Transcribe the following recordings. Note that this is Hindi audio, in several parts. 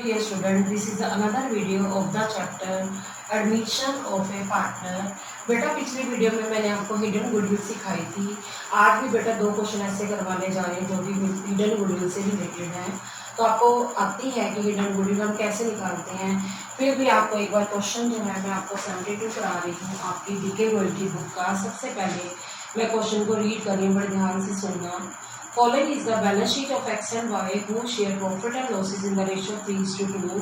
dear student, this is another video of the chapter admission of a partner। बेटा पिछली वीडियो में मैंने आपको हिडन गुडविल सिखाई थी। आज भी बेटा दो क्वेश्चन ऐसे करवाने जा रहे हैं जो भी हिडन गुडविल से रिलेटेड है। तो आपको आती है कि हिडन गुडविल हम कैसे निकालते हैं। फिर भी आपको एक बार क्वेश्चन जो है मैं आपको 72 करा रही हूँ आपकी डीके वर्ल्ड बुक का। सबसे पहले मैं क्वेश्चन को रीड कर रही हूँ, बड़े ध्यान से सुनना। Following is the balance sheet of X and Y who share profit and losses in the ratio 3:2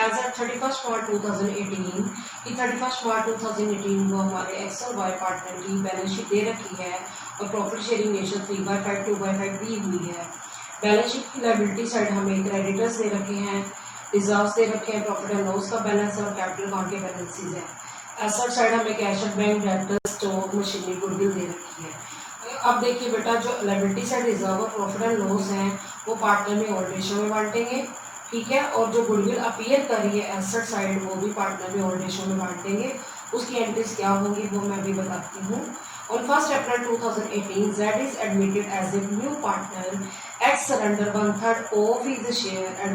as at 31st March 2018। कि 31st March 2018 को हमारे X और Y पार्टनर की बैलेंस शीट दे रखी है और प्रॉफिट शेयरिंग रेशियो 3/5 2/5 दी हुई है। बैलेंस शीट की लायबिलिटी साइड हमें क्रेडिटर्स दे रखे हैं, रिजर्व्स दे रखे हैं, प्रॉफिट एंड लॉस का बैलेंस और कैपिटल अकाउंट के बैलेंसेज है। एसेट साइड हमें cash at bank, debtors, stock, machinery, goodwill दे रखी है। अब देखिए बेटा, जो लायबिलिटी साइड रिजर्व और प्रॉफिट एंड लॉस हैं वो पार्टनर में ऑल रेशियो में बांटेंगे, ठीक है। और जो गुडविल अपीयर कर रही है एसेट साइड वो भी पार्टनर में ऑल रेशियो में बांटेंगे। उसकी एंट्रीज क्या होंगी वो मैं भी बताती हूँ। On 1st April 2018, Z is admitted as a new partner. X surrender 1/3 of his share and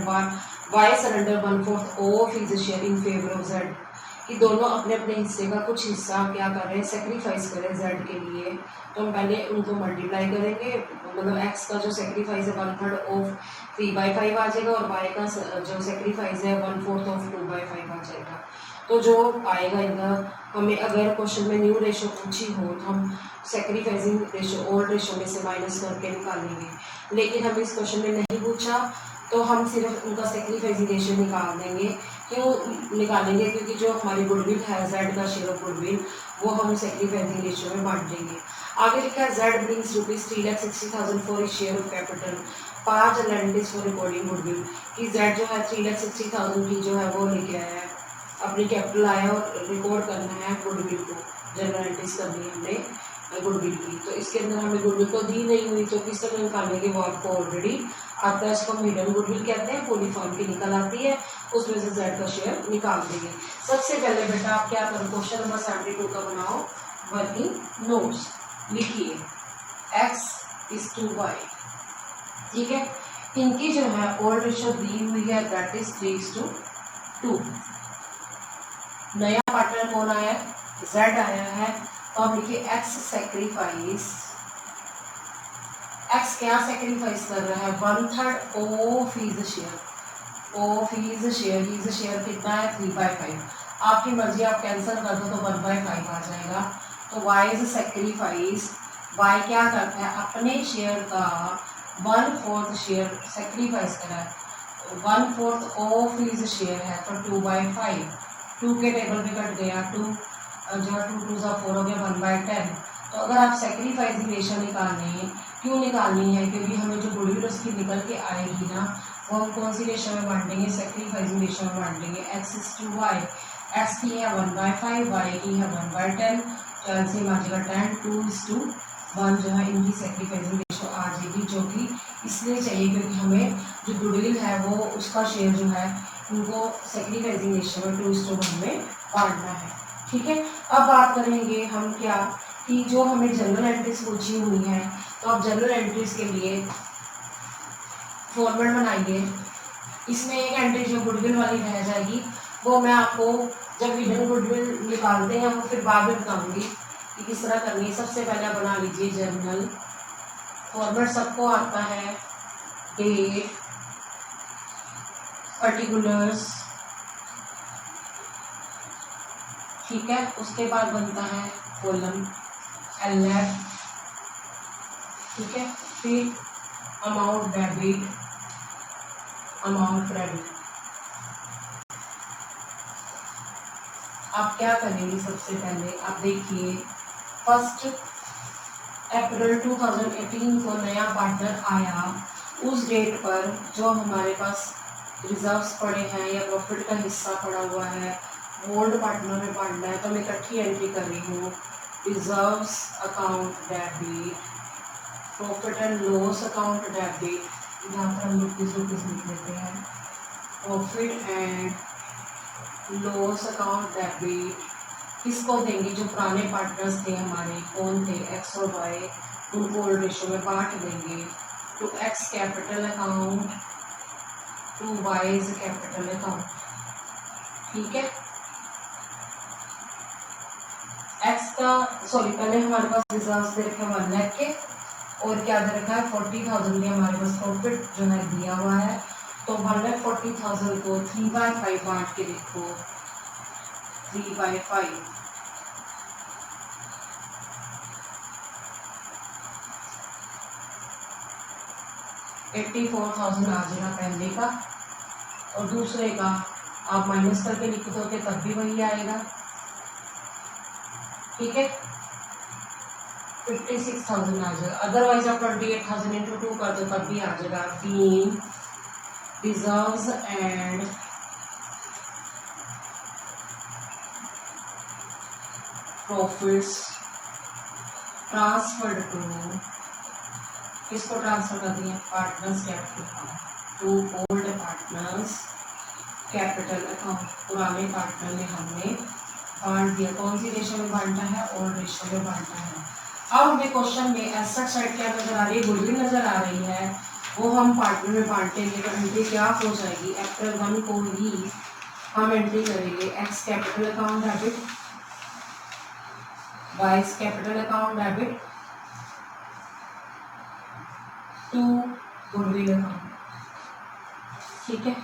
Y surrender 1/4 of his share in favor of Z। कि दोनों अपने अपने हिस्से का कुछ हिस्सा क्या कर रहे हैं, सेक्रीफाइस कर रहे हैं Z के लिए। तो हम पहले उनको मल्टीप्लाई करेंगे, मतलब X का जो सेक्रीफाइस है 1/3 ऑफ 3/5 आ जाएगा और Y का जो सेक्रीफाइस है 1/4 ऑफ 2/5 आ जाएगा। तो जो आएगा इनका, हमें अगर क्वेश्चन में न्यू रेशो पूछी हो तो हम सेक्रीफाइसिंग रेशो ओल्ड रेशो में से माइनस करके निकालेंगे। लेकिन हम इस क्वेश्चन में नहीं पूछा तो हम सिर्फ उनका सेक्रीफाइसिंग रेशो निकाल देंगे। क्यों निकालेंगे? क्योंकि जो हमारी गुडविल है Z का शेयर ऑफ गुडविल वो हम सेक्रीफाइसिंग रेशो में बांट देंगे। आगे लिखा है Z brings ₹3,60,000 for share of capital 5 Landis for recording goodwill. कि Z जो है 3,60,000 की जो है वो लेके आया है, अपनी कैपिटल आया और रिकॉर्ड करना है गुडविल को, जनरल एंट्रीज करनी है हमने गुडविल की। तो इसके अंदर हमें गुडविल तो दी नहीं हुई तो किस तरह निकालेंगे वो आपको ऑलरेडी आता है। इसको हम हिडन गुडविल कहते हैं, पूरी फॉर्म की निकल आती है, उसमें से Z का शेयर निकाल देंगे। सबसे पहले बेटा आप क्या करो, क्वेश्चन नंबर 72 का बनाओ वर्किंग नोट्स। लिखिए X is to Y, ठीक है। इनकी जो है ओल्ड रेशियो दी हुई है दैट इज 3:2। नया पार्टनर कौन आया है? Z आया है। तो हम लिखिए X सेक्रीफाइस। X क्या सेक्रीफाइस कर रहा है? 1/3 of his share. Of his share, his share कितना है? 3/5। आपकी मर्जी, आप कैंसिल कर दो तो 1/5 आ जाएगा। तो Y इज सेक्रीफाइस। Y क्या करता है? अपने शेयर का 1/4 शेयर सेक्रीफाइस करा है। 1/4 ऑफ हिज शेयर है तो 2/5। 2 के टेबल पे कट गया, 2 जो 2 2 4 हो गया 1/10। तो अगर आप सेक्रीफाइसिंग रेशियो निकालने, क्यों निकालनी है? क्योंकि हमें जो गुडविल उसकी निकल के आएगी ना वो हम कौन सी रेशियो में बांटेंगे? सेक्रीफाइसिंग रेशियो में बांटेंगे। X is to Y, X की है 1/5, Y की है 1/10, तो एलसीएम आ जाएगा 10। 2:1 जो है इनकी सेक्रीफाइसिंग रेशियो आ जाएगी, जो कि इसलिए चाहिए क्योंकि हमें जो गुडविल है वो उसका शेयर जो है उनको सेक्रीफाइसिंग रेशियो में 2:1 में बांटना है, ठीक है। अब बात करेंगे हम क्या कि जो हमें जनरल एंट्रीज पूछी हुई है, तो आप जनरल एंट्रीज के लिए फॉर्मेट बनाइए। इसमें एक एंट्री जो गुडविल वाली रह जाएगी वो मैं आपको जब हिडन गुडविल निकालते हैं वो फिर बाद में बताऊंगी कि किस तरह करनी है। सबसे पहले बना लीजिए जर्नल फॉर्मेट, सबको आता है। डेट, पर्टिकुलर्स, ठीक है। उसके बाद बनता है कॉलम LF, ठीक है। फिर अमाउंट डेबिट, अमाउंट क्रेडिट। आप क्या करेंगे? सबसे पहले आप देखिए 1 अप्रैल 2018 को नया पार्टनर आया, उस डेट पर जो हमारे पास रिजर्व्स पड़े हैं या प्रॉफिट का हिस्सा पड़ा हुआ है ओल्ड पार्टनर में बांटना है। तो मैं इकट्ठी एंट्री कर रही हूँ। Reserves account debit, profit and loss account debit, यहाँ पर हम रुपीज़ लिख लेते हैं। Profit and loss account debit किसको देंगे? जो पुराने पार्टनर्स थे हमारे, कौन थे? X और Y, उनको ओल्ड रेशियो में बांट देंगे। तो X capital account to Y's capital account. ठीक है, एक्स का पहले हमारे पास रिजर्व दे रखे 1 लाख के, और क्या दे रखा है 40,000 के हमारे पास प्रॉफिट जो है दिया हुआ है। तो 1,40,000 को 3/5 बांट के देखो, 3/5 84,000 आ जाएगा पहले का, और दूसरे का आप माइनस करके लिख दोगे तब भी वही आएगा। ठीक है, 56,000 आ जाएगा। अदरवाइज आप 28,000 इंटू 2 कर दो तब भी आ जाएगा। Being reserves and profits transferred to, किसको ट्रांसफर कर दिया, partners capital account to old partners capital account. पुराने पार्टनर में हमने बांट दिया। कौन सी रेशो में बांटा है, ओल्ड रेशो में बांटा है। अब हमें क्वेश्चन में एसेट साइड क्या नजर आ रही है, गुडविल नजर आ रही है, वो हम पार्टनर में बांटेंगे। तो एंट्री क्या हो जाएगी, April 1 को ही हम एंट्री करेंगे X capital account debit, Y's capital account debit to goodwill account. ठीक है,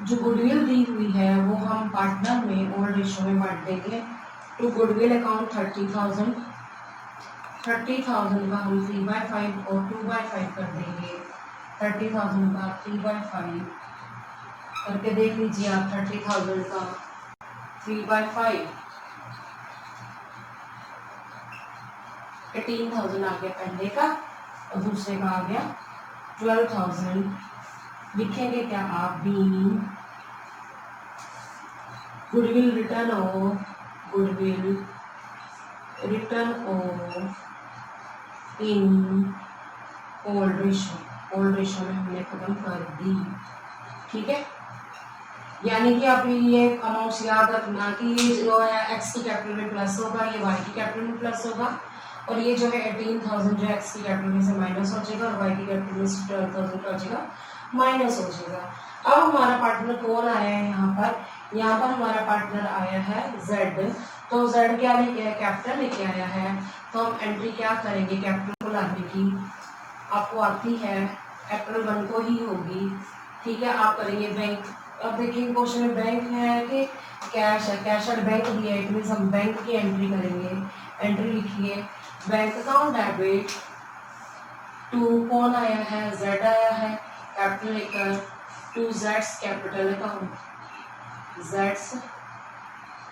जो गुडविल दी हुई है वो हम पार्टनर में ओल्ड रेशो में बांट देंगे। टू गुडविल अकाउंट 30,000 का हम 3/5 और 2/5 कर देंगे। 30,000 का 3/5 करके देख लीजिए आप। 30,000 का 3/5 18,000 आ गया पहले का, और दूसरे का आ गया 12,000। लिखेंगे क्या आप, being goodwill return of, goodwill return of in old ratio. Old ratio में हमने खत्म कर दी। ठीक है, यानी कि आप ये अमाउंट्स याद रखना कि ये जो है एक्स की कैपिटल में प्लस होगा, ये वाई की कैपिटल में प्लस होगा, और ये जो है 18,000 जो एक्स की कैपिटल में से माइनस हो जाएगा, और वाई की कैपिटल में से 12,000 का हो जाएगा माइनस हो जाएगा। अब हमारा पार्टनर कौन आया है यहाँ पर, यहाँ पर हमारा पार्टनर आया है जेड। तो जेड क्या लेके आया, कैपिटल लेके आया है। तो हम एंट्री क्या करेंगे, कैपिटल को लाने की आपको आती है, April 1 को ही होगी। ठीक है, आप करेंगे बैंक। अब देखिए क्वेश्चन में बैंक है कि कैश है, कैश एट बैंक दिया है, इट मीन्स हम बैंक की एंट्री करेंगे। एंट्री लिखिए, बैंक अकाउंट डेबिट टू कौन आया है, जेड आया है, कैपिटल लेकर to Jades capital account, Jades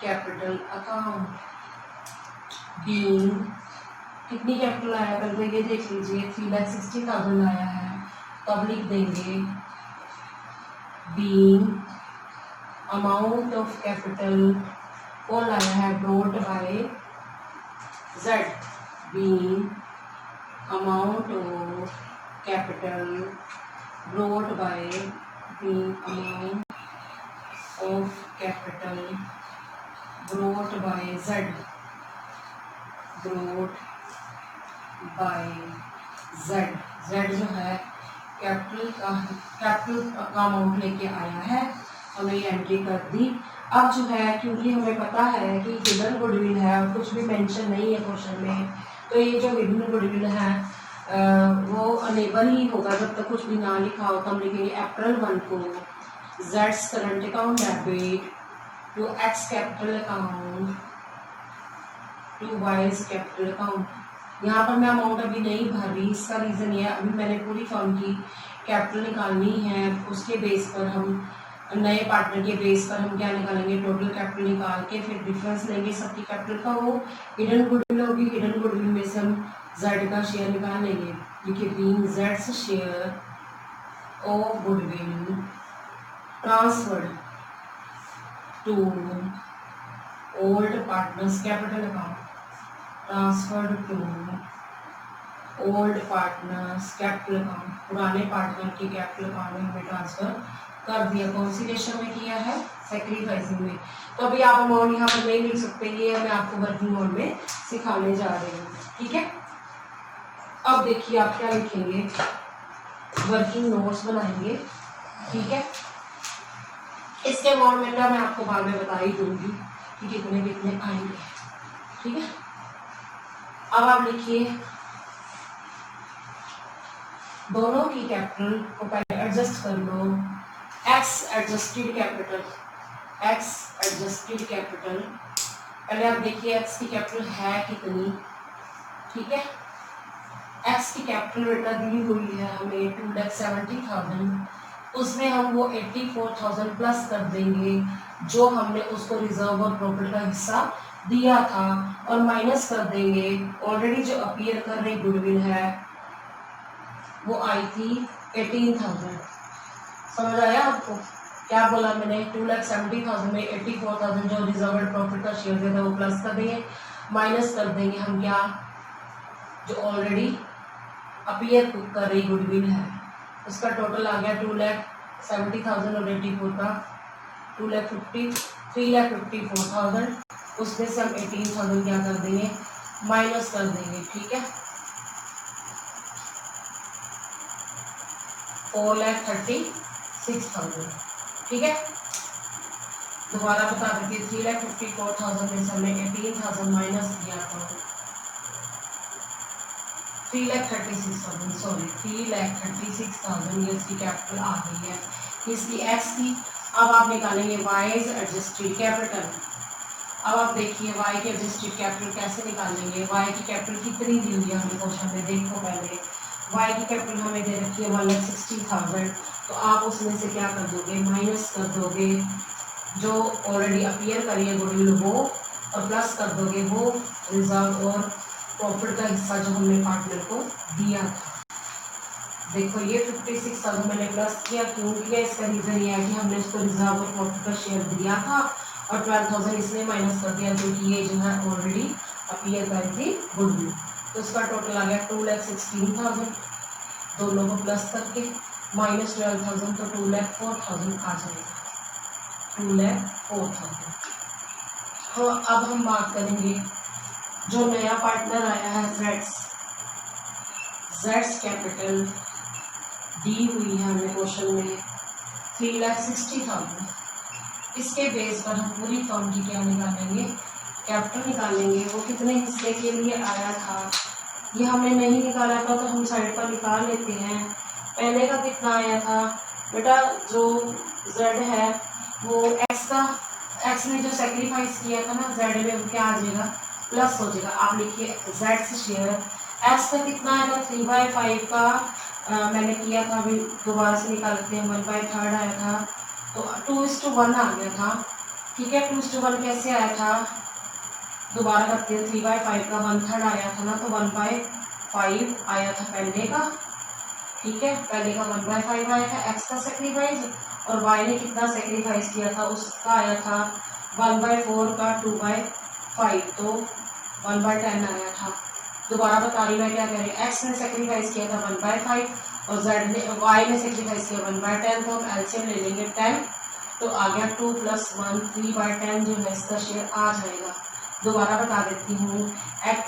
capital account. Being कितनी कैपिटल आया पहले ये देख लीजिए, 3,60,000 आया है, तो अब लिख देंगे बीइंग अमाउंट ऑफ कैपिटल कौन आया है, brought by Z. Being amount of capital brought by, being amount of capital brought by Z, brought by Z. Z जो है कैपिटल का अमाउंट लेके आया है, हमने ये एंट्री कर दी। अब जो है क्योंकि हमें पता है कि हिडन गुडविल है और कुछ भी मेंशन नहीं है क्वेश्चन में, तो ये जो हिडन गुडविल है वो अनेबल ही होगा जब तक कुछ भी ना लिखा हो। तो हम लिखेंगे April 1 को जेड्स current account debit to X capital account to Y's capital account. यहाँ पर मैं अमाउंट अभी नहीं भर रही, इसका रीज़न ये है अभी मैंने पूरी फर्म की कैपिटल निकालनी है, उसके बेस पर हम नए पार्टनर के बेस पर हम क्या निकालेंगे, टोटल कैपिटल निकाल के फिर डिफरेंस लेंगे सबकी कैपिटल का, वो हिडन गुडविल होगी। हिडन गुडविल में से हम जेड का शेयर निकाल लेंगे। देखिए बीइंग जेड्स share of goodwill transferred to old partners capital account, transferred to old partners capital account, पुराने पार्टनर के कैपिटल अकाउंट में हमें ट्रांसफर कर दिया। कौन सी रेशो में किया है, सैक्रिफाइसिंग में। तो अभी आप अमाउंट यहाँ पर नहीं लिख सकते, ये मैं आपको वर्किंग मोड में सिखाने जा रही हूँ। ठीक है, अब देखिए आप क्या लिखेंगे, वर्किंग नोट्स बनाएंगे, ठीक है। इसके अमाउंट मैं आपको बाद में बता ही दूंगी कि कितने कितने आएंगे, ठीक है। अब आप लिखिए दोनों की कैपिटल को पहले एडजस्ट कर लो। Ex adjusted capital, ex adjusted capital, पहले आप देखिए एक्स की कैपिटल है कितनी, ठीक है। एक्स की कैपिटल बेटा दी हुई है हमें 2,70,000, उसमें हम वो 84,000 प्लस कर देंगे जो हमने उसको रिजर्व और प्रॉफिट का हिस्सा दिया था, और माइनस कर देंगे ऑलरेडी जो अपीयर कर रही गुडविल है वो आई थी 18,000। समझ आया आपको क्या बोला मैंने? 2,70,000 में 84,000 जो रिजर्व प्रॉफिट का शेयर दिया था वो प्लस कर देंगे, माइनस कर देंगे हम क्या, जो ऑलरेडी अपीयर कर रही गुडविल है उसका टोटल आ गया 2,70,000 और 84 का 3,54,000। उसमें से हम 18,000 क्या कर देंगे, माइनस कर देंगे, ठीक है। 4,36,000, ठीक है। दोबारा बता देती है 3,54,000 में से हमने 18,000 माइनस किया था 3,36,000, सॉरी 3,36,000 ये इसकी कैपिटल आ गई है इसकी एक्स की। अब आप निकालेंगे वाईज एडजस्टेड कैपिटल। अब आप देखिए वाई की एडजस्टेड कैपिटल कैसे निकालेंगे। वाई की कैपिटल कितनी दी हुई है हमें क्वेश्चन में, देखो पहले वाई की कैपिटल हमें दे रखी है 1,60,000, तो आप उसमें से क्या कर दोगे, माइनस कर दोगे जो ऑलरेडी अपीयर करी है गुडविल वो, और प्लस कर दोगे वो रिजर्व और प्रॉफिट का हिस्सा जो हमने पार्टनर को दिया था। देखो ये 56,000 मैंने प्लस किया, क्यों किया, इसका रीजन ये है कि हमने उसको रिजर्व और प्रॉफिट का शेयर दिया था, और 12,000 इसलिए माइनस कर दिया क्योंकि ये जो है ऑलरेडी अपीयर करी थी गुडविल। तो उसका टोटल आ गया 2,16,000, दोनों को प्लस करके माइनस 12,000, तो 2,04,000 आ जाएगा, 2,04,000। हाँ अब हम बात करेंगे जो नया पार्टनर आया है जेड्स कैपिटल दी हुई है हमें क्वेश्चन में 3,60,000। इसके बेस पर हम पूरी फर्म की क्या निकालेंगे, कैपिटल निकालेंगे। वो कितने हिस्से के लिए आया था ये हमने नहीं निकाला था, तो हम साइड पर निकाल लेते हैं। पहले का कितना आया था बेटा, जो जेड है वो एक्स ने जो सेक्रीफाइस किया था ना जेड में, वो क्या आ जाएगा, प्लस हो जाएगा। आप लिखिए जेड से शेयर एक्स का कितना आया था 3/5 का मैंने किया था, अभी दोबारा से निकालते हैं 1/3 आया था, तो 2:1 आ गया था, ठीक है। 2:1 कैसे आया था, दोबारा करते हैं 3/5 का 1/3 आया था ना, तो 1/5 आया था पहले का, ठीक है। पहले का 1/5 आया था एक्स का सेक्रीफाइस, और वाई ने कितना सेक्रीफाइस किया था उसका आया था 1/4 का 2/5, तो 1/10 आया था। दोबारा बता रही मैं क्या कह रही हूँ, एक्स ने सेक्रीफाइस किया था 1/5 और जेड ने वाई ने सेक्रीफाइस किया 1/10, तो हम एलसीएम ले लेंगे 10, तो आ गया 2 + 1 3/10 जो है इसका शेयर आ जाएगा। दोबारा बता देती हूँ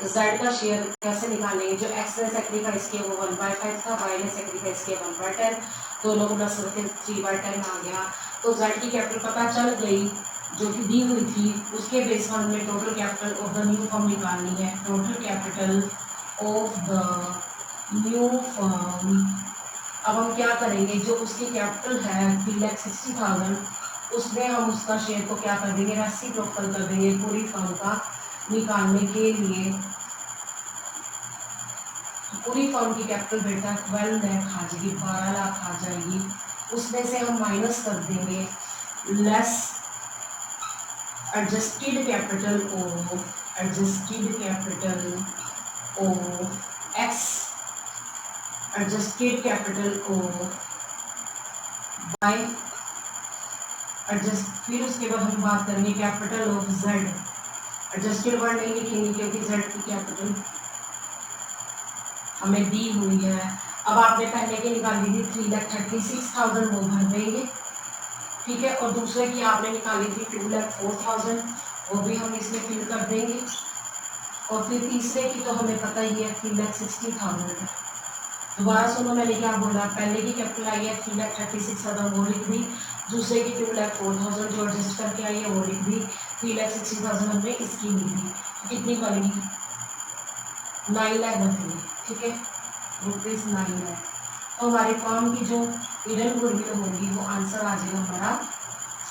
जेड का शेयर कैसे निकालेंगे, जो एक्स ने सेक्रीफाइस किया वो 1/5 था, वाई ने सेक्रीफाइस किया 1/10, दोनों को प्लस करके 3/10 आ गया। तो जेड की कैपिटल पता चल गई जो कि दी हुई थी, उसके बेस पर हमें total capital of the new firm निकालनी है। Total capital of the new firm, अब हम क्या करेंगे, जो उसकी कैपिटल है 3,60,000 उसमें हम उसका शेयर को क्या कर देंगे, रेसिप्रोकल कर देंगे पूरी फर्म का निकालने के लिए। पूरी फर्म की कैपिटल बेटा 12 लाख आ जाएगी, 12 लाख आ जाएगी। उसमें से हम माइनस कर देंगे लेस एडजस्टेड कैपिटल ओ एक्स एडजस्टेड कैपिटल ओ बाय एडजस्ट, फिर उसके बाद हम बात करेंगे capital of Z. Adjusted word नहीं लिखेंगे क्योंकि जेड की कैपिटल हमें दी हुई है। अब आपने पहले की निकाली थी 3,36,000 वो भर देंगे, ठीक है। और दूसरे की आपने निकाली थी 2,04,000 वो भी हम इसमें फिल कर देंगे। और फिर तीसरे की तो हमें पता ही है 3,60,000 दोबारा सुनो मैंने क्या बोला। पहले की कैपिटल आई है 3,36,000 वो लिख दी, दूसरे की 2,04,000 जो एडजस्ट करके आई है वो लिख दी, 3,60,000 हमने इसकी लिख दी। कितनी बनेगी? 9 लाख बनेगी। ठीक है, ₹9 लाख। तो हमारे फॉर्म की जो हिडन गुडविल होगी वो आंसर आ जाएगा हमारा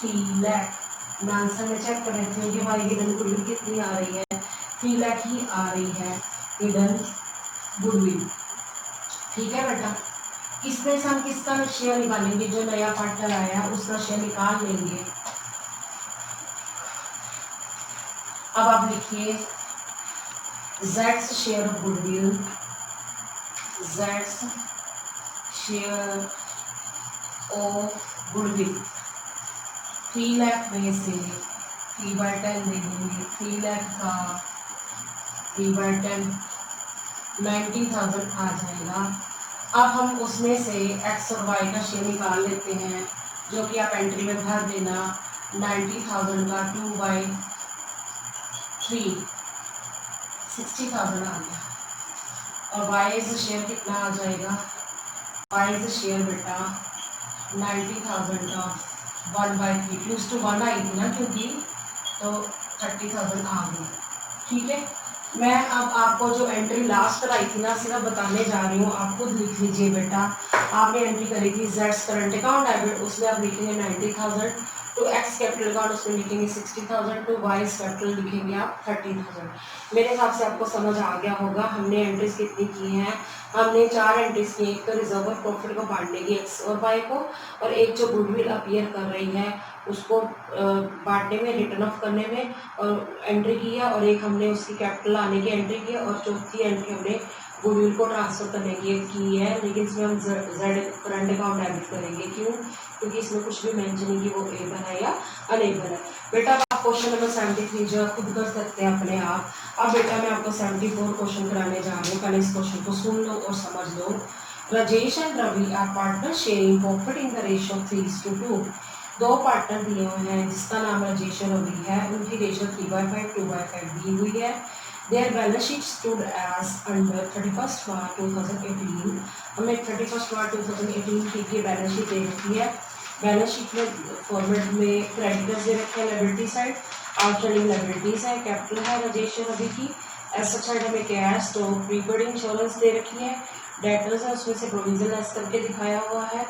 3 लाख। मैं आंसर में चेक कर लेती हूँ कि हमारी हिडन गुडविल कितनी आ रही है। 3 लाख ही आ रही है हिडन गुडविल। ठीक है बेटा, इसमें से हम किसका शेयर निकालेंगे? जो नया पार्टनर आया उसका शेयर निकाल लेंगे। अब आप लिखिए Jades share of goodwill, Jades share of goodwill 3 lakh में से 3/10 दे देंगे। 3 लाख का 3/10 90,000 आ जाएगा। अब हम उसमें से एक्स और वाई का शेयर निकाल लेते हैं, जो कि आप एंट्री में भर देना। 90,000 का 2/3 60,000 आ गया। और वाई से शेयर कितना आ जाएगा? वाई से शेयर बेटा 90,000 का 1/3 क्लोज टू 1 आई थी ना, क्योंकि तो 30,000 आ गई। ठीक है, मैं अब आपको जो एंट्री लास्ट कराई थी ना सिर्फ बताने जा रही हूँ, आप खुद लिख लीजिए बेटा। आपने एंट्री करी थी जेड्स करंट अकाउंट डेबिट, उसमें आप लिखेंगे 90,000, टू एक्स कैपिटल अकाउंट उसमें लिखेंगे 60,000, टू वाईस कैपिटल लिखेंगे आप 30,000। मेरे हिसाब से आपको समझ आ गया होगा हमने एंट्रीज कितनी की हैं। हमने 4 एंट्रीज की, एक तो रिजर्व ऑफ प्रॉफिट को बांटने की एक्स और वाई को, और एक जो गुडविल अपीयर कर रही है उसको बांटने में, रिटर्न ऑफ करने में और एंट्री की है, और एक हमने उसकी कैपिटल आने की एंट्री की है, और चौथी एंट्री हमने गुडविल को ट्रांसफर करने की है। लेकिन इसमें हम जेड करंट अकाउंट डेबिट करेंगे। क्यों? क्योंकि इसमें कुछ भी मेंशन नहीं कि वो एबल है या अनेबल है। बेटा आप क्वेश्चन नंबर 73 जो खुद कर सकते हैं अपने आप। अब बेटा मैं आपको 74 क्वेश्चन कराने जा रही हूँ, पहले इस क्वेश्चन को सुन लो और समझ लो। Rajesh and Ravi are partner sharing profit in the ratio 3:2। 2 partner दिए हुए हैं जिसका नाम राजेश और रवि है, उनकी रेशियो 3/5 2/5 दी हुई है। Their balance sheet stood as under 31st March 2018। हमने 31st March 2018 की बैलेंस शीट दे रखी है। बैलेंस शीट में फॉर्मेट में क्रेडिटर्स दे रखे हैं, लायबिलिटी साइड आउटस्टैंडिंग लायबिलिटीज है, कैपिटल है राजेश और रवि की, एसेट साइड हमें कैश स्टॉक प्रीपेड इंश्योरेंस दे रखी है, डेटर्स है उसमें से प्रोविजन लेस करके दिखाया हुआ है,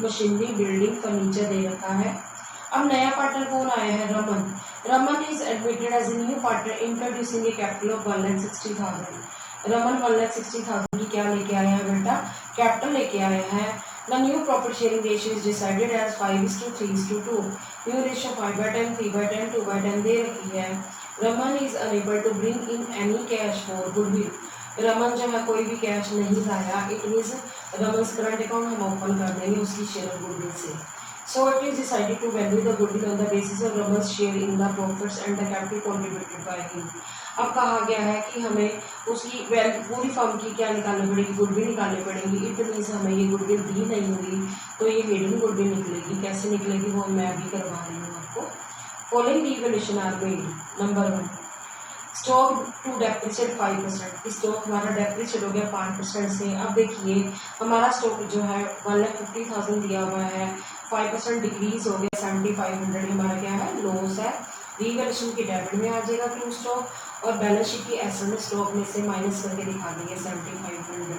मशीनरी बिल्डिंग फर्नीचर दे रखा है। अब नया पार्टनर कौन आया है? Raman. Raman is admitted as a new partner introducing a capital of 1,60,000। Raman 1,60,000 की क्या लेके आया है बेटा? कैपिटल लेके आया है। The new profit sharing ratio is decided as 5:3:2। New ratio 5/10 3/10 2/10 दे रखी है। Raman is unable to bring in any cash for goodwill. Raman जो है कोई भी कैश नहीं लाया, it means Raman current account हम ओपन कर देंगे उसकी शेयर ऑफ गुडविल से। So it is decided to value the goodwill on the basis of Raman's share in the profits and the capital contributed by him। अब कहा गया है कि हमें उसकी पूरी फर्म की क्या निकालनी पड़ेगी? गुडविल निकालनी पड़ेगी। इट मीन्स हमें ये गुडविल दी नहीं हुई तो ये हिडन गुडविल निकलेगी। कैसे निकलेगी वो मैं अभी करवा रही हूँ आपको। Following revaluation are made. Number 1, stock to depreciate 5%। Stock हमारा डेप्रिसिएट हो गया 5% से। अब देखिए हमारा स्टॉक जो है 1,50,000 दिया हुआ है, 5% डिक्रीज हो गया 7,500, हमारा क्या है? लॉस है। रिवैल्यूएशन की डेबिट में आ जाएगा क्यू स्टॉक, और बैलेंस शीट की एसेट में स्टॉक में से माइनस करके दिखा देंगे 7,500।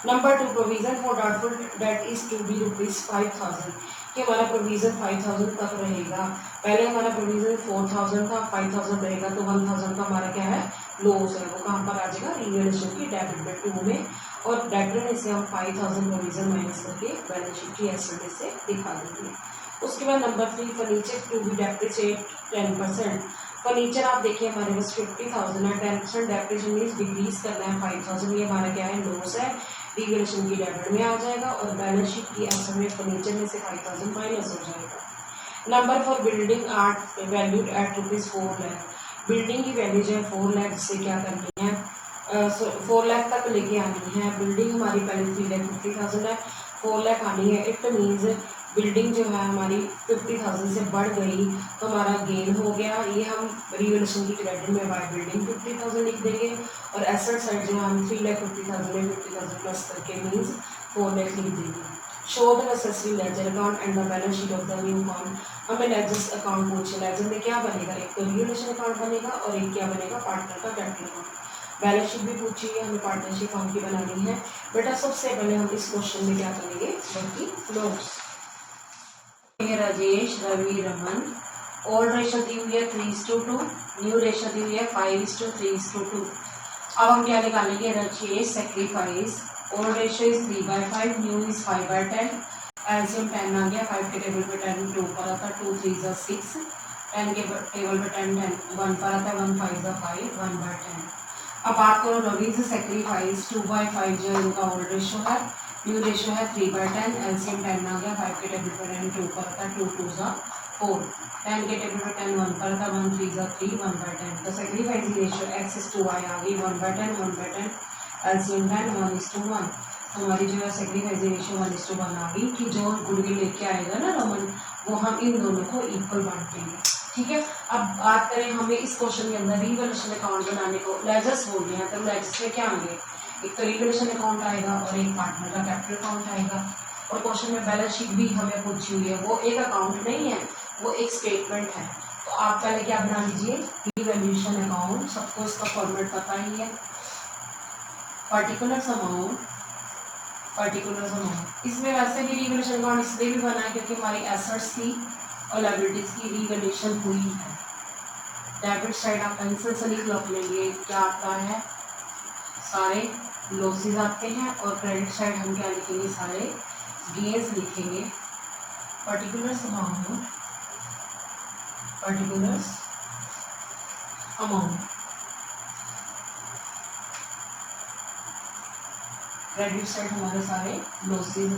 Number 2, provision for doubtful debt is to be ₹5,000 कि हमारा प्रोविजन 5,000 तक रहेगा। पहले हमारा प्रोविजन 4,000 था, 5,000 रहेगा तो 1,000 का हमारा क्या है? लॉस है। वो कहाँ पर आ जाएगा? रिवैल्यूएशन की डेबिट में 2 में, और डेटर में से हम 5,000 प्रोविजन माइनस करके बैलेंस शीट की एसेट में से दिखा देंगे। उसके बाद number 3, furniture to be depreciate 10%। Furniture आप देखिए हमारे पास 50,000 है, 10% डेप्रिसिएशन मीन्स डिक्रीज करना है 5,000, ये हमारा क्या है? लॉस है। रिवैल्यूएशन की डेबिट में आ जाएगा, और बैलेंस शीट की एसेट में फर्नीचर में से 5,000 माइनस हो जाएगा। Number 4, building art valued at ₹4 lakh. Building की वैल्यू जो है 4 लाख से क्या करनी है? 4 लाख तक लेके आनी है। बिल्डिंग हमारी पहले 3,50,000 है, 4 लाख आनी है। इट मीन्स बिल्डिंग जो है हमारी 50,000 से बढ़ गई तो हमारा गेन हो गया। ये हम रिवैल्यूएशन की क्रेडिट में बाय बिल्डिंग 50,000 लिख देंगे और एसेट साइड जो हम 3,50,000 में 50,000 प्लस करके मीन्स 4 लाख लिख देंगे। Show the necessary ledger account and the balance sheet of the new firm. हमें लेजर्स अकाउंट पूछे, लेजर में क्या बनेगा, एक तो रिवैल्यूएशन अकाउंट बनेगा और एक क्या बनेगा, पार्टनर का कैपिटल अकाउंट। बैलेंस शीट भी पूछी है, हमें पार्टनरशिप फर्म की बनानी है। बेटा सबसे पहले हम इस क्वेश्चन में क्या करेंगे, बल्कि notes. Rajesh, Ravi, Raman, old ratio दी हुई है 3:2, न्यू रेशो दी हुई है 5:3:2। अब हम क्या निकालेंगे, Rajesh sacrifice, old ratio is 3/5, new is 5/10, LCM 10 आ गया, 5 के टेबल पे 10 2 पर आता, 2 3 जा 6, 10 के टेबल पे 10 1 पर आता, 1 5 जा 5, 1/10। अब बात करो रवि से सेक्रीफाइस, 2/5 जो इनका ओल्ड रेशो है, न्यू रेशो है 3/10, एलसीएम 10 आ गया, 5 के टेबल पर 10 2 पर आता है, 2 2 जा 4, 10 के टेबल पर 10 1 पर आता, 1 3 जा 3, 1/10। तो सेक्रीफाइस रेशो x/2y आ गई 1/10, 1/10, एलसीएम 10 1:1। हमारी जो है सेक्रीफाइस रेशो 1:1 आ गई कि जो गुडविल लेके आएगा ना रमन, वो हम इन दोनों को इक्वल बांट देंगे। ठीक है। अब बात करें हमें इस क्वेश्चन के अंदर रिवैल्यूएशन अकाउंट बनाने को, लेजर्स बोल रहे हैं तो लेजर्स में क्या होंगे, एक तो रिवैल्यूएशन अकाउंट आएगा और एक पार्टनर का कैपिटल अकाउंट आएगा। और क्वेश्चन में बैलेंस शीट भी हमें पूछी हुई है, वो एक अकाउंट नहीं है, वो एक स्टेटमेंट है। तो आप पहले क्या बना लीजिए, रिवैल्यूएशन अकाउंट, सबको इसका फॉर्मेट पता ही है, पर्टिकुलर अमाउंट, पर्टिकुलर अमाउंट। इसमें वैसे भी रिवैल्यूएशन अकाउंट इसलिए भी बना है क्योंकि हमारी एसेट्स की और लायबिलिटीज की रिवैल्यूएशन हुई है। डेबिट साइड आप पेंसिल से लिख लो अपने लिए, क्या आता है, सारे लॉसेस आते हैं, और क्रेडिट साइड हम क्या लिखेंगे, सारे गेन्स लिखेंगे। Particulars amount, particulars amount, credit side हमारे सारे लॉसेस,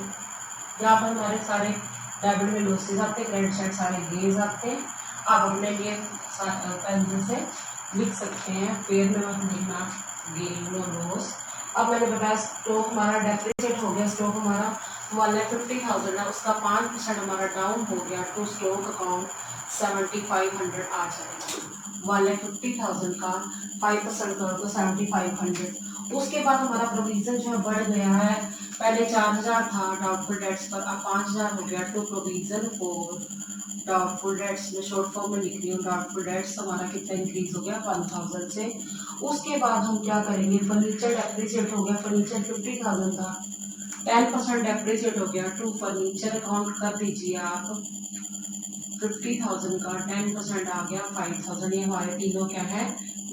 यहाँ पर हमारे सारे डेबिट में लॉसेस आते हैं, क्रेडिट साइड सारे गेन्स आते हैं। आप अपने लिए पेंसिल से लिख सकते हैं, पेड़ में मत लिखना गेन और लॉस। अब मैंने बताया स्टॉक हमारा डेप्रिसिएट हो गया, स्टॉक हमारा 1,50,000 है, उसका 5% हमारा डाउन हो गया तो स्टॉक अकाउंट 7,500 आ जाएगा। 1,50,000 का 5% करो तो 7,500। उसके बाद हमारा प्रोविजन जो है बढ़ गया है, पहले 4,000 था डाउटफुल डेट्स पर, अब 5,000 हो गया। तो प्रोविजन फॉर डाउटफुल डेट्स में शॉर्ट फॉर्म में लिख रही हूँ, डाउटफुल डेट्स हमारा कितना इंक्रीज हो गया 1,000 से। उसके बाद हम क्या करेंगे, फर्नीचर डेप्रिसिएट हो गया, फर्नीचर 50,000 था, 10% डेप्रिसिएट हो गया, टू फर्नीचर अकाउंट कर दीजिए आप, 50,000 का 10% आ गया 5,000। ये हमारे तीनों क्या है,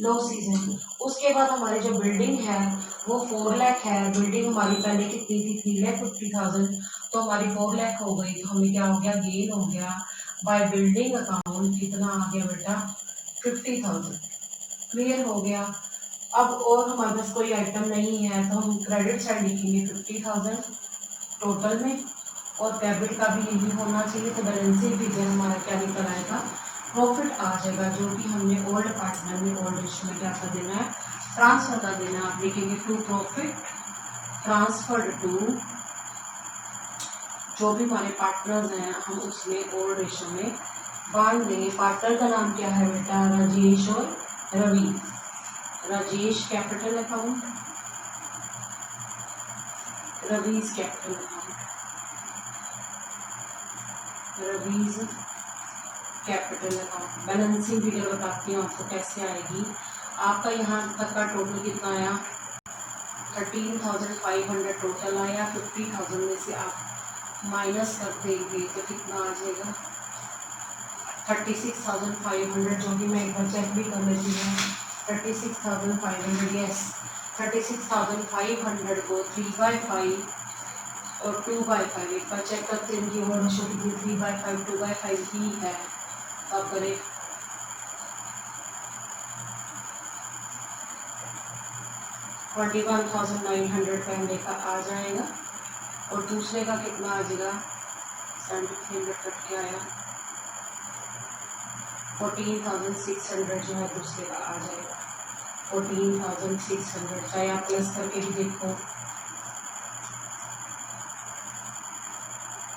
लॉसेस हैं। उसके बाद हमारी जो बिल्डिंग है वो 4 लाख है, बिल्डिंग हमारी पहले कितनी थी, 3,50,000, तो हमारी 4 लाख हो गई, तो हमें क्या हो गया, गेन हो गया बाय बिल्डिंग अकाउंट। कितना आ गया बेटा, 50,000। क्लियर हो गया। अब और हमारे पास कोई आइटम नहीं है तो हम क्रेडिट साइड लिखेंगे 50,000 टोटल में, और डेबिट का भी यही होना चाहिए। तो बैलेंसिंग फिगर हमारा क्या निकल आएगा, प्रॉफिट आ जाएगा, जो कि हमने ओल्ड पार्टनर में ओल्ड रेशो में क्या कर देना है, ट्रांसफर कर देना। आप लिखेंगे टू प्रॉफिट ट्रांसफर्ड टू, जो भी हमारे पार्टनर्स हैं हम उसमें ओल्ड रेशो में बांध देंगे। पार्टनर का नाम क्या है बेटा, राजेश और Ravi. Rajesh capital account, Ravi's capital account, Ravi's capital account. Balancing figure बताती हूँ आपको कैसे आएगी। आपका यहाँ तक का टोटल कितना आया, 13,500 टोटल आया। 50,000 में से आप माइनस कर देंगे तो कितना आ जाएगा, 36,500, जो कि मैं एक बार चेक भी कर लेती हूँ। 36,500, यस, 36,500 को 3/5 और 2/5 एक बार चेक करते हैं कि ओल्ड रेशो कितनी, 3/5 2/5 ही है। अब करें 21,900 पहले का आ जाएगा, और दूसरे का कितना आ जाएगा, 7,300 कट के आया, 14,600 जो है दूसरे का आ जाएगा, 14,600। चाहे आप प्लस करके भी देखो,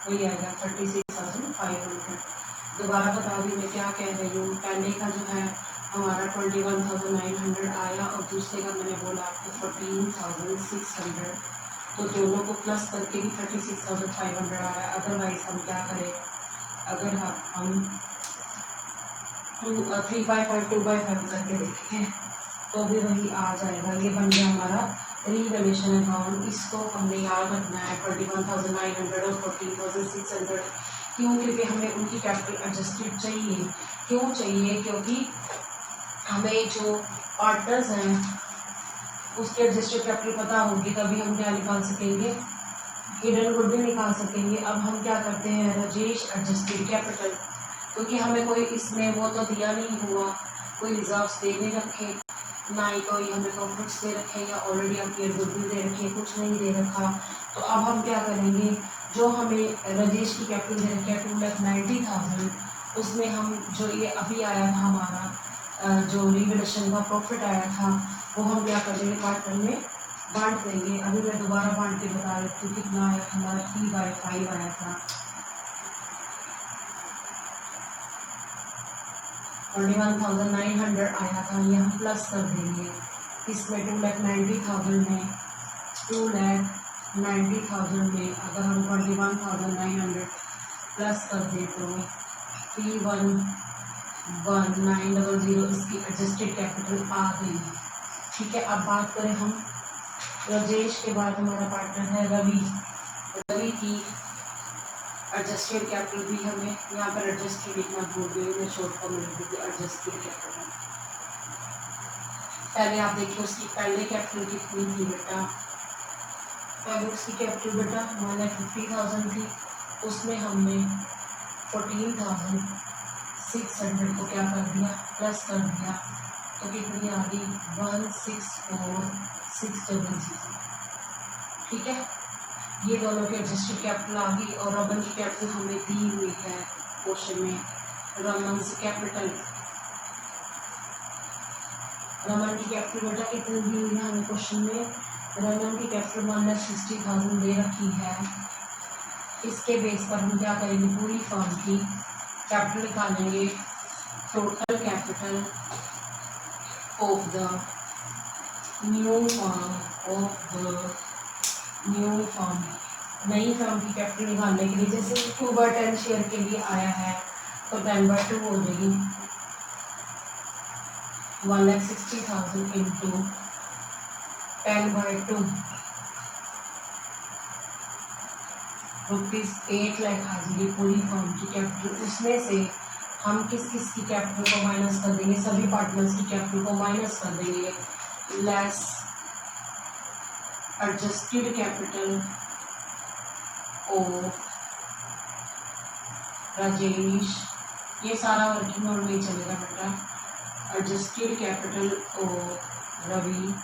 वही आएगा 36,500। दोबारा बता दी मैं क्या कह रही हूँ। पहले का जो है हमारा 21,900 आया और दूसरे का मैंने बोला आपको 14,600, तो दोनों को प्लस करके भी 36,500 आ रहा है। अदरवाइज हम क्या करें, अगर हम 3/5 2/5 करके देखें तो भी वही आ जाएगा। ये बन गया हमारा रिवैल्यूएशन अकाउंट। इसको हमने याद रखना है 21,900 और 14,600। क्यों? क्योंकि हमें उनकी कैपिटल एडजस्टेड चाहिए। क्यों चाहिए? क्योंकि हमें जो पार्टनर्स हैं उसके एडजस्टेड कैपिटल पता होगी, तभी हम क्या निकाल सकेंगे, हिडन गुडविल निकाल सकेंगे। अब हम क्या करते हैं, राजेश एडजस्टेड कैपिटल, क्योंकि हमें कोई इसमें वो तो दिया नहीं हुआ, कोई रिजर्व्स दे नहीं रखे, ना ही कोई हमें प्रॉफिट्स दे रखे या ऑलरेडी अपीयर गुडविल दे रखे, कुछ नहीं दे रखा। तो अब हम क्या करेंगे, जो हमें राजेश की कैपिटल दे रखे 2,90,000, उसमें हम जो ये अभी आया था हमारा जो रिवैल्यूएशन का प्रॉफिट आया था वो हम क्या कर देंगे, पार्टनर में बांट देंगे। अभी मैं दोबारा बांट के बता देती हूँ कितना आया था हमारा, 3/5 आया था। 21,900 आया था, ये हम प्लस कर देंगे इसमें 2,90,000 में 2,90,000 में अगर हम 21,900 प्लस कर दे तो 3,11,900 इसकी एडजस्टेड कैपिटल आ गई। ठीक है, अब बात करें हम राजेश के बाद हमारा पार्टनर है रवि। रवि की एडजस्टेड कैपिटल भी हमें यहाँ पर एडजस्टेड लिखना भूल गई, मैं शॉर्ट फॉर्म लिख दी थी एडजस्टेड कैपिटल। पहले आप देखिए उसकी पहले कैपिटल कितनी थी बेटा, पहले उसकी कैपिटल बेटा 1,50,000 थी, उसमें हमने 14,600 को क्या कर दिया, प्लस कर दिया, तो कितनी आ गई 1,64,600। ठीक है, ये दोनों की एडजस्टेड कैपिटल आ गई। और रमन की कैपिटल हमें दी हुई है क्वेश्चन में। रमन की कैपिटल बेटा कितनी दी हुई है हमें क्वेश्चन में, रमन की कैपिटल 1,60,000 दे रखी है। इसके बेस पर हम क्या करेंगे, पूरी फर्म की कैपिटल निकालेंगे, total capital of the new firm, नई फर्म की कैपिटल निकालने के लिए, जैसे 2/10 शेयर के लिए आया है तो 10/2 हो जाएगी, 1,60,000 इंटू 10/2 ₹8 लाख आ जाएगी पूरी फर्म की कैपिटल। उसमें से हम किस किस की कैपिटल को माइनस कर देंगे, सभी पार्टनर्स की कैपिटल को माइनस कर देंगे, less adjusted capital of Rajesh. ये सारा वर्किंग नोट में चलेगा बेटा, एडजस्टेड कैपिटल ऑफ रवि,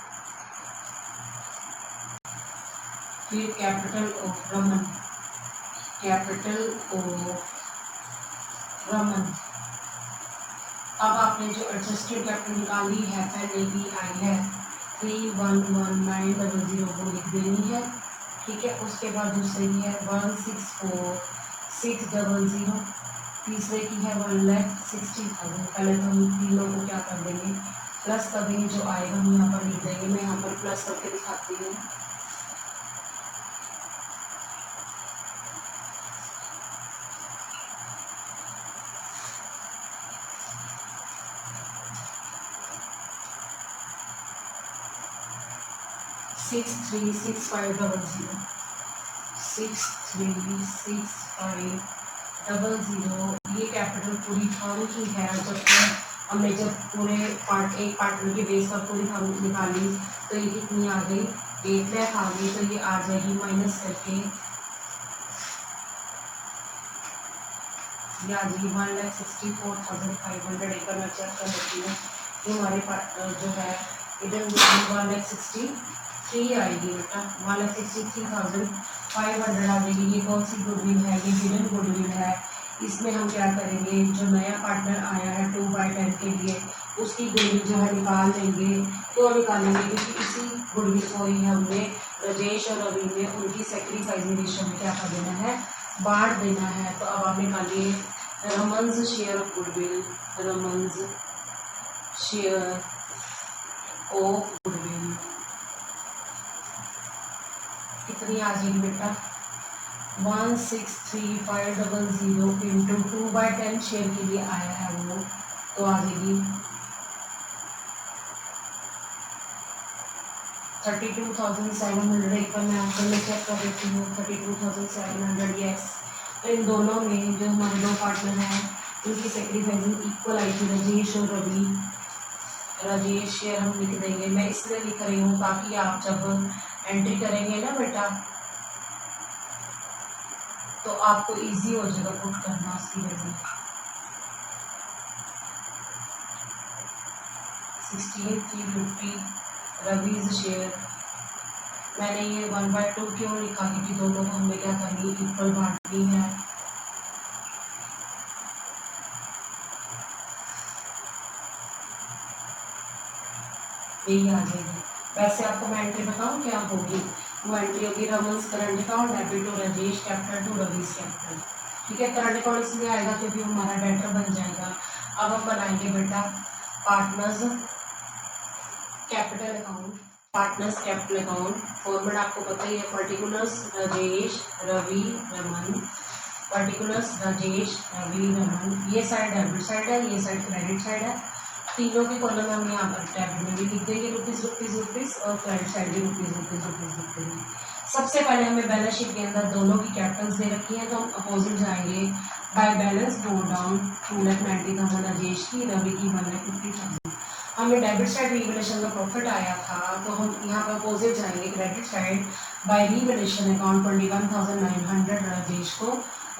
फिर कैपिटल ऑफ रमन, अब आपने जो एडजस्टेड कैपिटल निकाली है पहले भी आई है 3,11,900 वो लिख देनी है। ठीक है, उसके बाद दूसरे की है 1,64,600, तीसरे की है 1,60,000। पहले तो हम तीनों को क्या कर देंगे, प्लस कर देंगे, जो आएगा हम यहाँ पर लिख देंगे। मैं यहाँ पर प्लस करके दिखाती हूँ। सिक्स 6,3,6,500 ये कैपिटल पूरी फर्म की है। जब हमने जब पूरे एक पार्टनर के बेस पर पूरी फर्म निकाली तो ये कितनी आ गई, 8 लाख आ गई। तो ये आ जाएगी माइनस करके, ये आ जाएगी 1,64,500। एक बार मैं चेक कर लेती हूँ, ये हमारे पार्टनर जो है इधर 1,63 आएगी बेटा, 1,63,500 आ जाएगी। ये कौन सी गुडविल है, ये हिडन गुडविल है। इसमें हम क्या करेंगे, जो नया पार्टनर आया है 2/10 के लिए उसकी गुडविल जो है निकाल लेंगे। क्यों निकालेंगे, क्योंकि इसी गुडविल को ही हमने राजेश और रवि में उनकी सेक्रीफाइस रेशियो में क्या कर देना है, बांट देना है। तो अब आप निकालिए Raman's share of goodwill, Raman's share of goodwill कितनी आ जाएगी बेटा, 163,500 इंटू 2/10 शेयर के लिए आया है वो, तो आ जाएगी 32,700। एक बार मैं आपको में चेक कर देती हूँ, 32,700 यस। तो इन दोनों में जो हमारे दो पार्टनर हैं उनकी सेक्रीफाइसिंग इक्वल आई थी, राजेश और रवि। राजेश शेयर हम लिख देंगे, मैं इसलिए लिख रही हूँ ताकि आप जब एंट्री करेंगे ना बेटा तो आपको इजी हो जाएगा पुट करना उसकी वजह। 16,350 रवीज शेयर। मैंने ये 1/2 क्यों लिखा, क्योंकि दोनों को हमने क्या करनी, इक्वल बांटनी है। यही आ जाएगी। वैसे आपको मैं एंट्री बताऊँ क्या होगी, वो एंट्री होगी Raman's current account debit to Rajesh capital to Ravi's capital. ठीक है, करंट अकाउंट इसलिए आएगा क्योंकि हमारा डेटर बन जाएगा। अब हम बनाएंगे बेटा partners capital account. Partners capital account format आपको पता ही है, पर्टिकुलर्स राजेश रवि रमन, पर्टिकुलर्स राजेश रवि रमन। ये साइड डेबिट साइड है, ये साइड क्रेडिट साइड है। तीनों के कॉलम हम यहाँ पर डेबिट में भी लिख देंगे रुपीज़ रुपीज़ रुपीज़, और क्रेडिट साइड भी रुपीज़ रुपीज़ रुपीज़ लिख देंगे। सबसे पहले हमें बैलेंस शीट के अंदर दोनों की कैपिटल्स दे रखी है, तो हम अपोजिट जाएंगे। By balance no down 2,90,000 Rajesh की, रवि की 1,50,000। हमें डेबिट साइड रीवैल्यूएशन का प्रॉफिट आया था, तो हम यहाँ पर अपोजिट जाएंगे। Credit side by revaluation account 21,900 Rajesh को,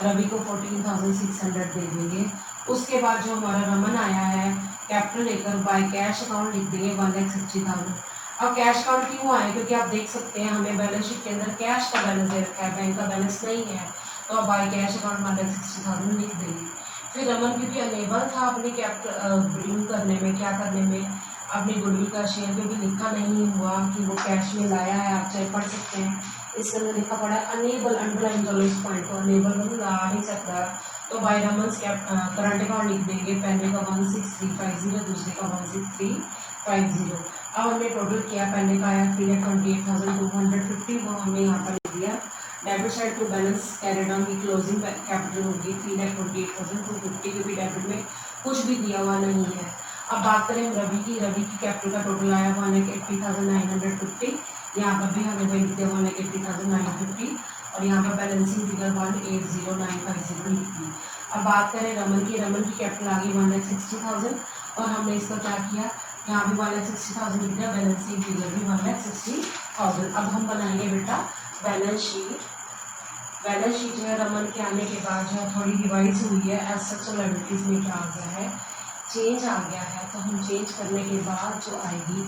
रवि को 14,600 दे देंगे। उसके बाद जो हमारा रमन आया है कैपिटल लेकर बाय कैश अकाउंट लिख देंगे 1,60,000। अब कैश अकाउंट क्यों आए, क्योंकि आप देख सकते हैं हमें बैलेंस शीट के अंदर कैश का बैलेंस दे रखा है, बैंक का बैलेंस नहीं है, तो अब बाय कैश अकाउंट 1,60,000 लिख देंगे। फिर रमन क्योंकि अनेबल था अपनी कैपिटल बिलिंग करने में, क्या करने में, अपनी गुडविल का शेयर, क्योंकि लिखा नहीं हुआ कि वो कैश में लाया है, आप चाहे पढ़ सकते हैं। इसके अंदर लिखा पड़ा है अनेबल, अंडरलाइन करो इस पॉइंट को, अनेबल मतलब ला नहीं सकता, तो बाय रमन्स करंट अकाउंट लिख देंगे। पहले का 16350, दूसरे का 16350। अब हमने टोटल किया, पहले का आया 3,28,250, वो हमने यहाँ पर लिख दिया। Debit side to balance carried on की क्लोजिंग कैपिटल होगी 3,28,250, क्योंकि डेबिट में कुछ भी दिया हुआ नहीं है। अब बात करें रवि की, रवि की कैपिटल का टोटल आया 1,80,950, यहाँ पर भी हमें वही दिया 1,80,950, और यहाँ पर बैलेंसिंग फिगर 1,80,950 लिखी। अब बात करें रमन की, रमन की कैपिटल आ गई 1,60,000, और हमने इसका क्या किया, यहाँ भी 1,60,000 लिख दिया, बैलेंसिंग फिगर भी 1,60,000। अब हम बनाएंगे बेटा बैलेंस शीट। बैलेंस शीट जो है रमन के आने के बाद जो है थोड़ी रिवाइज हुई है, एसेट्स और लायबिलिटीज में क्या आ गया है, चेंज आ गया है। तो हम चेंज करने के बाद जो आएगी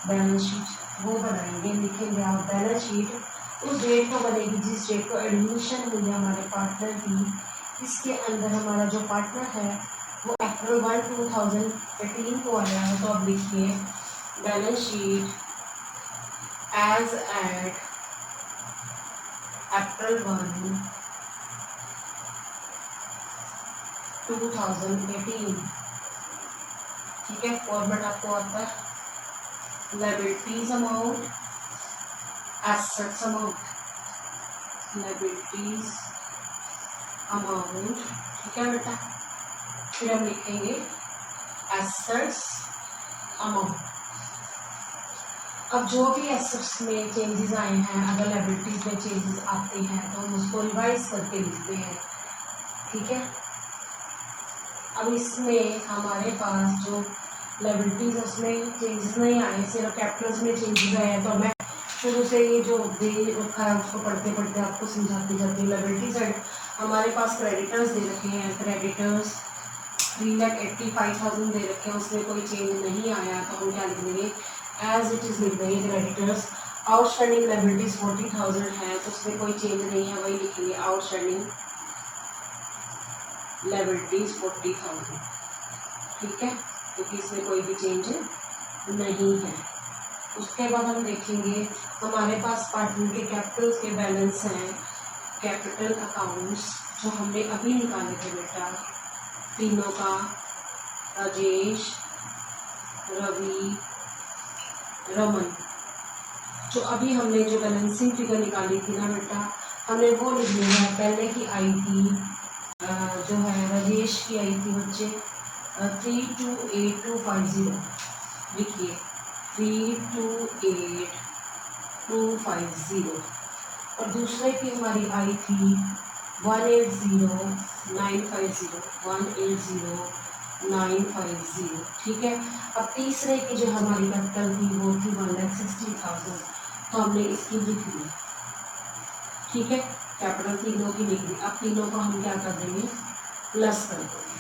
बैलेंस शीट वो बनाएंगे, लिखेंगे आप बैलेंस शीट उस डेट को बनेगी जिस डेट को एडमिशन हुई है हमारे पार्टनर की। इसके अंदर हमारा जो पार्टनर है वो अप्रैल 1, 2018 को आया है, तो अब लिखिए balance sheet as at April 1, 2018। ठीक है, फॉर्मेट आपको आता है, liabilities amount, assets amount, liabilities amount. ठीक है बेटा, फिर हम लिखेंगे एसेट्स अमाउंट। अब जो भी एसेट्स में चेंजेस आए हैं, अगर लायबिलिटीज में चेंजेस आते हैं तो हम उसको रिवाइज करके लिखते हैं। ठीक है, अब इसमें हमारे पास जो लायबिलिटीज उसमें चेंजेस नहीं आए, सिर्फ कैपिटल्स में चेंजेस आए हैं, तो मैं शुरू से ये जो दे रखा है उसको पढ़ते पढ़ते आपको समझाती जाती हूँ। लायबिलिटी साइड हमारे पास क्रेडिटर्स दे रखे हैं, क्रेडिटर्स 3,85,000 दे रखे हैं, उसमें कोई चेंज नहीं आया, तो हम क्या लिख देंगे एज इट इज़ लिख देंगे क्रेडिटर्स। आउटस्टैंडिंग लायबिलिटीज 40,000 है, तो उसमें कोई चेंज नहीं है, वही लिखेंगे आउटस्टैंडिंग लायबिलिटीज 40,000। ठीक है, क्योंकि इसमें कोई भी चेंज नहीं है। उसके बाद हम देखेंगे हमारे पास पार्टनर के कैपिटल्स के बैलेंस हैं कैपिटल अकाउंट्स जो हमने अभी निकाले थे बेटा, तीनों का, राजेश, रवि, रमन, जो अभी हमने जो बैलेंसिंग फिगर निकाली थी ना बेटा, हमने वो लिखनी है। पहले की आई थी जो है राजेश की आई थी बच्चे 328250, लिखिए 328250, और दूसरे की हमारी आई थी 180950, ठीक है। अब तीसरे की जो हमारी कैपिटल थी वो थी 1,60,000, तो हमने इसकी लिख ली, ठीक है। कैपिटल तीनों की लिख ली। अब तीनों को हम क्या कर देंगे, प्लस कर देंगे,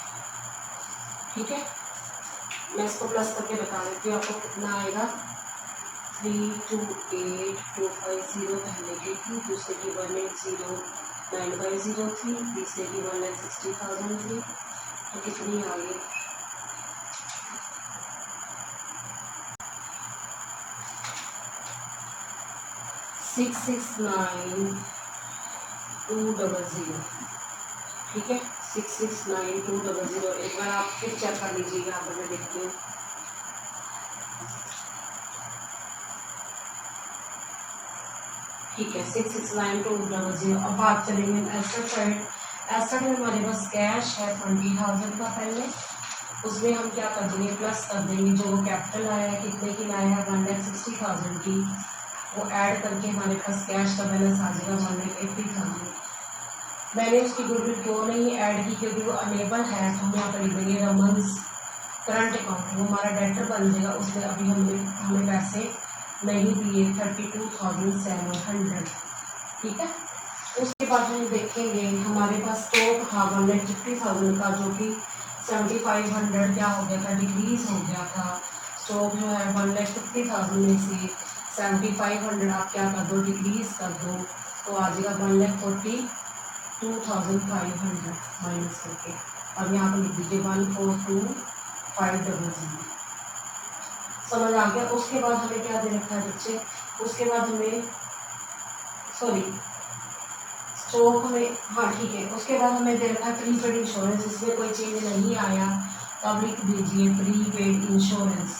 ठीक है। मैं इसको प्लस करके बता देती हूँ आपको कितना आएगा। 328250 पहले की थी, दूसरे की 180950 थी, तीसरे की 1,60,000 थी, तो कितनी आ गई, 669,200, ठीक है। 669,200, एक बार आप फिर चेक कर लीजिएगा, यहाँ पर मैं देखती हूँ। ठीक है, 669,200। अब बात चलेंगे एसेट साइड। एसेट में हमारे पास कैश है 20,000 का, पहले उसमें हम क्या कर देंगे, प्लस कर देंगे। जो वो कैपिटल आया है, कितने की लाया है, 1,60,000 की, वो ऐड करके हमारे पास कैश का बैलेंस आ जाएगा 1,80,000। मैंने उसकी गुडविल क्यों नहीं ऐड की, क्योंकि वो अनेबल है, तो हम यहाँ पर लिख देंगे रमन्स करंट अकाउंट, वो हमारा डेटर बन जाएगा। उसमें अभी हमें पैसे नहीं दिए 32,700, ठीक है। उसके बाद हम देखेंगे हमारे पास स्टॉक था 1,50,000 का, जो कि 7,500 क्या हो गया था, डिक्रीज हो गया था। स्टॉक जो है 1,50,000 में से 7,500 आप क्या कर दो, डिक्रीज कर दो, तो आ जाएगा 1,42,500 माइनस करके। अब यहाँ पर लिख दीजिए 1,42,500, समझ आ गया। उसके बाद हमें क्या दे रखा है बच्चे, उसके बाद हमें स्टॉक हमें, हाँ ठीक है, उसके बाद हमें दे रखा है प्री पेड इंश्योरेंस, इसमें कोई चेंज नहीं आया, तो आप लिख दीजिए prepaid insurance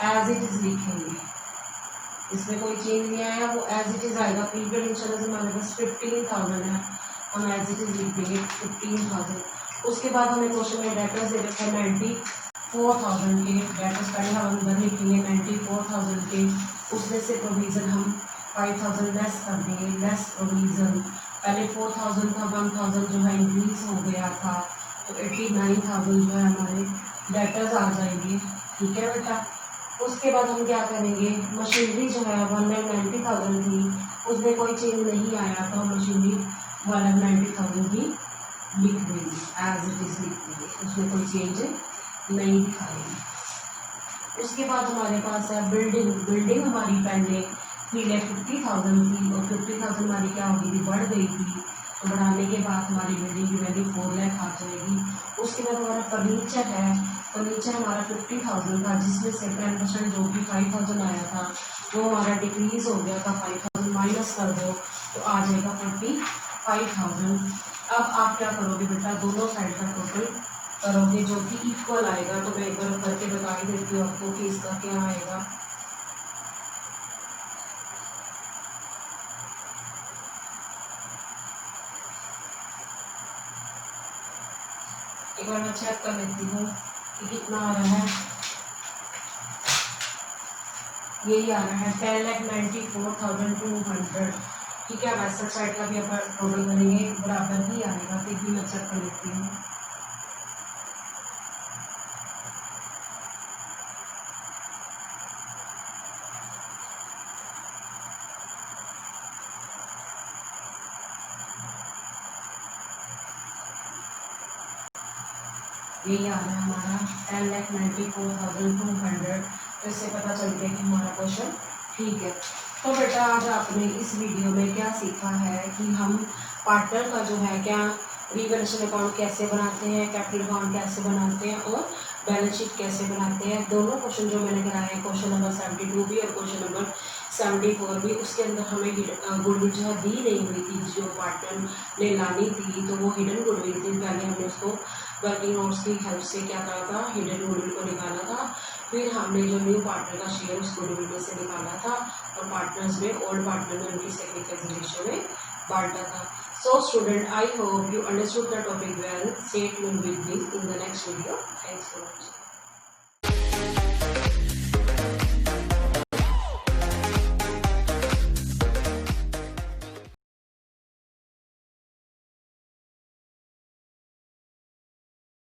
as it is लिखेंगे, इसमें कोई चेंज नहीं आया, वो एज इट इज आएगा। प्री पेड इंश्योरेंस हमारे पास 15,000 है, हम एज इट इज लिख देंगे 15,000। उसके बाद हमें क्वेश्चन में डेटर्स दे रखा है 94,000 के, डेटर्स पहले हम अंदर लिखेंगे 94,000 के, उसमें से प्रोविज़न हम 5,000 लेस कर देंगे, लेस प्रोविज़न। पहले 4,000 था, 1,000 जो है इंक्रीज हो गया था, तो 89,000 जो है हमारे डेटर्स आ जाएंगे, ठीक है बेटा। उसके बाद हम क्या करेंगे, मशीनरी जो है 1,90,000 थी, उसमें कोई चेंज नहीं आया, तो हम मशीनरी 1,90,000 की लिख देंगे, एज इट इज लिख देंगे, उसमें कोई चेंज नहीं दिखाएगी। उसके बाद हमारे पास है बिल्डिंग हमारी पहले 3,50,000 थी, और 50,000 हमारी क्या हो गई थी, बढ़ गई थी, तो बढ़ाने के बाद हमारी बिल्डिंग की वैल्यू 4 लाख आ जाएगी। उसके बाद हमारा फर्नीचर है, फर्नीचर हमारा 50,000 था, जिसमें से 10% जो कि 5,000 आया था, वो हमारा डिक्रीज हो गया था, 5,000 माइनस कर दो, तो आ जाएगा 45,000। अब आप क्या करोगे बेटा, दोनों साइड का टोटल करोगे, जो कि इक्वल आएगा। तो मैं एक बार करके बता ही देती हूँ आपको कि इसका क्या आएगा। एक बार मैं चेक कर लेती हूँ कि कितना आ रहा है। यही आ रहा है 10,94,200, ठीक है। वेस्टर्न साइड का भी अपन टोटल करेंगे, बराबर ही आएगा, फिर भी मैं चेक कर लेती हूँ। यही आ रहा है हमारा 10,94,200, तो इससे पता चल गया कि हमारा क्वेश्चन ठीक है। तो बेटा आज आपने इस वीडियो में क्या सीखा है कि हम पार्टनर का जो है क्या रिवैल्यूएशन अकाउंट कैसे बनाते हैं, कैपिटल अकाउंट कैसे बनाते हैं, और बैलेंस शीट कैसे बनाते हैं। दोनों क्वेश्चन जो मैंने कराए हैं, क्वेश्चन नंबर 72 भी और क्वेश्चन नंबर 74 भी, उसके अंदर हमें गुडविल जो है दी नहीं हुई थी, जो पार्टनर ने लानी थी, तो वो हिडन गुडविल थी। पहले हमने उसको वर्किंग नोट्स की हेल्प से क्या करा था, हिडन गुडविल को निकाला था। फिर हमने जो न्यू पार्टनर का शेयर उस गुडविल में से निकाला था और पार्टनर्स में, ओल्ड पार्टनर में उनकी सेक्रीफाइस रेशियो में बांटा था। So student, I hope you understood the topic well. Stay tuned with me in the next video. Thanks for watching.